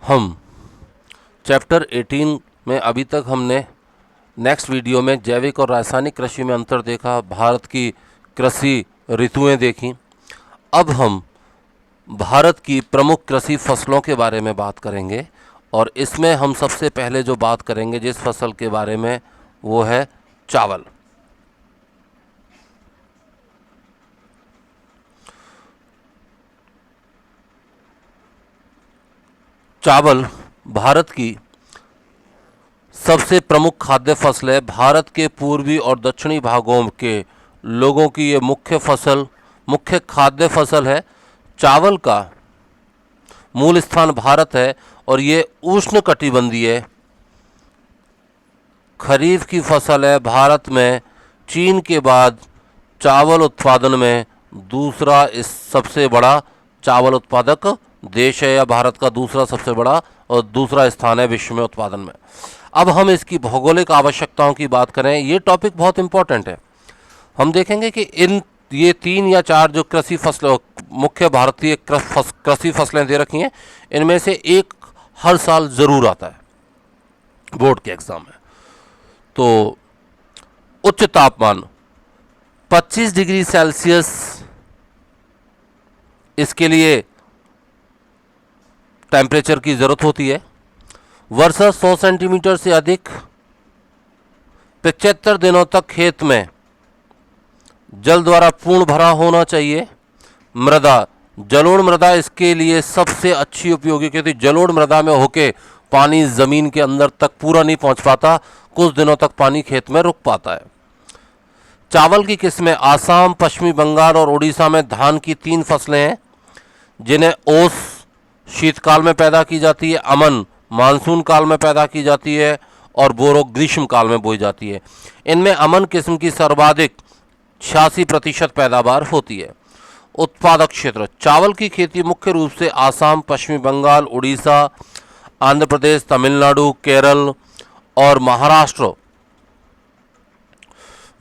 हम चैप्टर 18 में अभी तक हमने नेक्स्ट वीडियो में जैविक और रासायनिक कृषि में अंतर देखा, भारत की कृषि ऋतुएं देखी। अब हम भारत की प्रमुख कृषि फसलों के बारे में बात करेंगे और इसमें हम सबसे पहले जो बात करेंगे जिस फसल के बारे में वो है चावल। चावल भारत की सबसे प्रमुख खाद्य फसल है। भारत के पूर्वी और दक्षिणी भागों के लोगों की ये मुख्य खाद्य फसल है। चावल का मूल स्थान भारत है और ये उष्णकटिबंधीय खरीफ की फसल है। भारत में चीन के बाद चावल उत्पादन में दूसरा इस सबसे बड़ा चावल उत्पादक देश है, या भारत का दूसरा सबसे बड़ा और दूसरा स्थान है विश्व में उत्पादन में। अब हम इसकी भौगोलिक आवश्यकताओं की बात करें, ये टॉपिक बहुत इंपॉर्टेंट है। हम देखेंगे कि ये 3 या 4 जो कृषि फसलों मुख्य भारतीय कृषि फसलें दे रखी हैं, इनमें से एक हर साल ज़रूर आता है बोर्ड के एग्ज़ाम में। तो उच्च तापमान 25 डिग्री सेल्सियस इसके लिए टेम्परेचर की ज़रूरत होती है। वर्षा 100 सेंटीमीटर से अधिक, 75 दिनों तक खेत में जल द्वारा पूर्ण भरा होना चाहिए। मृदा जलोढ़ मृदा इसके लिए सबसे अच्छी उपयोगी, क्योंकि जलोढ़ मृदा में होके पानी ज़मीन के अंदर तक पूरा नहीं पहुंच पाता, कुछ दिनों तक पानी खेत में रुक पाता है। चावल की किस्में आसाम, पश्चिमी बंगाल और उड़ीसा में धान की 3 फसलें हैं जिन्हें ओस शीतकाल में पैदा की जाती है, अमन मानसून काल में पैदा की जाती है और बोरो ग्रीष्म काल में बोई जाती है। इनमें अमन किस्म की सर्वाधिक 86% पैदावार होती है। उत्पादक क्षेत्र चावल की खेती मुख्य रूप से आसाम, पश्चिमी बंगाल, उड़ीसा, आंध्र प्रदेश, तमिलनाडु, केरल और महाराष्ट्र,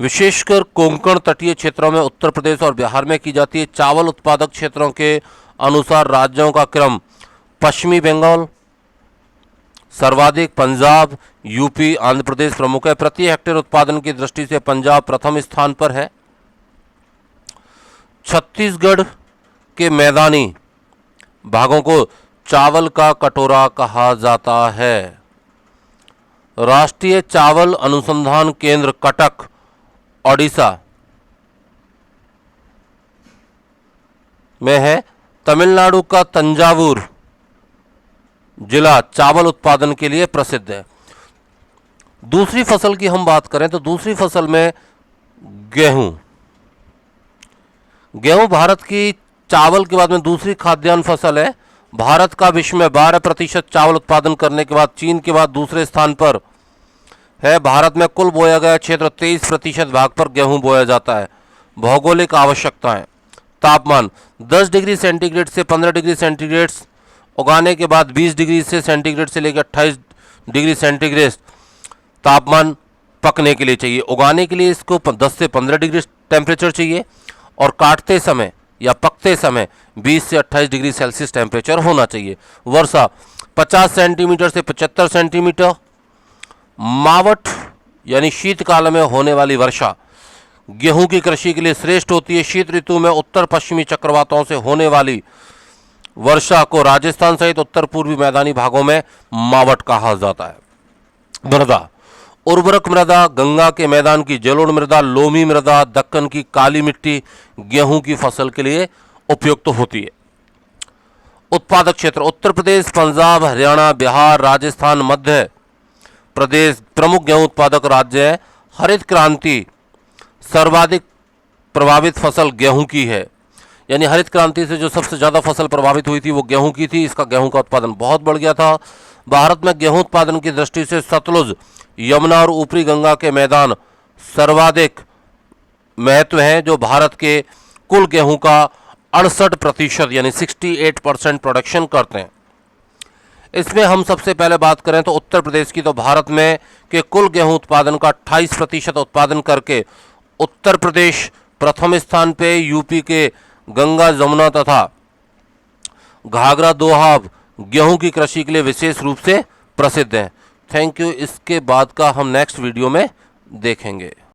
विशेषकर कोंकण तटीय क्षेत्रों में उत्तर प्रदेश और बिहार में की जाती है। चावल उत्पादक क्षेत्रों के अनुसार राज्यों का क्रम पश्चिमी बंगाल सर्वाधिक, पंजाब, यूपी, आंध्र प्रदेश प्रमुख है। प्रति हेक्टेयर उत्पादन की दृष्टि से पंजाब प्रथम स्थान पर है। छत्तीसगढ़ के मैदानी भागों को चावल का कटोरा कहा जाता है। राष्ट्रीय चावल अनुसंधान केंद्र कटक, ओडिशा में है। तमिलनाडु का तंजावुर जिला चावल उत्पादन के लिए प्रसिद्ध है। दूसरी फसल की हम बात करें तो दूसरी फसल में गेहूं भारत की चावल के बाद में दूसरी खाद्यान्न फसल है। भारत का विश्व में 12% चावल उत्पादन करने के बाद चीन के बाद दूसरे स्थान पर है। भारत में कुल बोया गया क्षेत्र 23% भाग पर गेहूं बोया जाता है। भौगोलिक आवश्यकताएं तापमान 10 डिग्री सेंटीग्रेड से 15 डिग्री सेंटीग्रेड उगाने के बाद 20 डिग्री से सेंटीग्रेड से लेकर 28 डिग्री सेंटीग्रेड तापमान पकने के लिए चाहिए। उगाने के लिए इसको 10 से 15 डिग्री टेम्परेचर चाहिए और काटते समय या पकते समय 20 से 28 डिग्री सेल्सियस टेम्परेचर होना चाहिए। वर्षा 50 सेंटीमीटर से 75 सेंटीमीटर। मावठ यानी शीतकाल में होने वाली वर्षा गेहूं की कृषि के लिए श्रेष्ठ होती है। शीत ऋतु में उत्तर पश्चिमी चक्रवातों से होने वाली वर्षा को राजस्थान सहित उत्तर पूर्वी मैदानी भागों में मावठ कहा जाता है। मृदा उर्वरक मृदा गंगा के मैदान की जलोढ़ मृदा, लोमी मृदा, दक्कन की काली मिट्टी गेहूं की फसल के लिए उपयुक्त होती है। उत्पादक क्षेत्र उत्तर प्रदेश, पंजाब, हरियाणा, बिहार, राजस्थान, मध्य प्रदेश प्रमुख गेहूं उत्पादक राज्य है। हरित क्रांति सर्वाधिक प्रभावित फसल गेहूं की है, यानी हरित क्रांति से जो सबसे ज़्यादा फसल प्रभावित हुई थी वो गेहूं की थी। इसका गेहूं का उत्पादन बहुत बढ़ गया था। भारत में गेहूं उत्पादन की दृष्टि से सतलुज, यमुना और ऊपरी गंगा के मैदान सर्वाधिक महत्व हैं, जो भारत के कुल गेहूं का 68% यानी 68% प्रोडक्शन करते हैं। इसमें हम सबसे पहले बात करें तो उत्तर प्रदेश की, तो भारत में के कुल गेहूं उत्पादन का 28% उत्पादन करके उत्तर प्रदेश प्रथम स्थान पे। यूपी के गंगा, जमुना तथा घाघरा, दोआब गेहूं की कृषि के लिए विशेष रूप से प्रसिद्ध हैं। Thank you. इसके बाद का हम नेक्स्ट वीडियो में देखेंगे।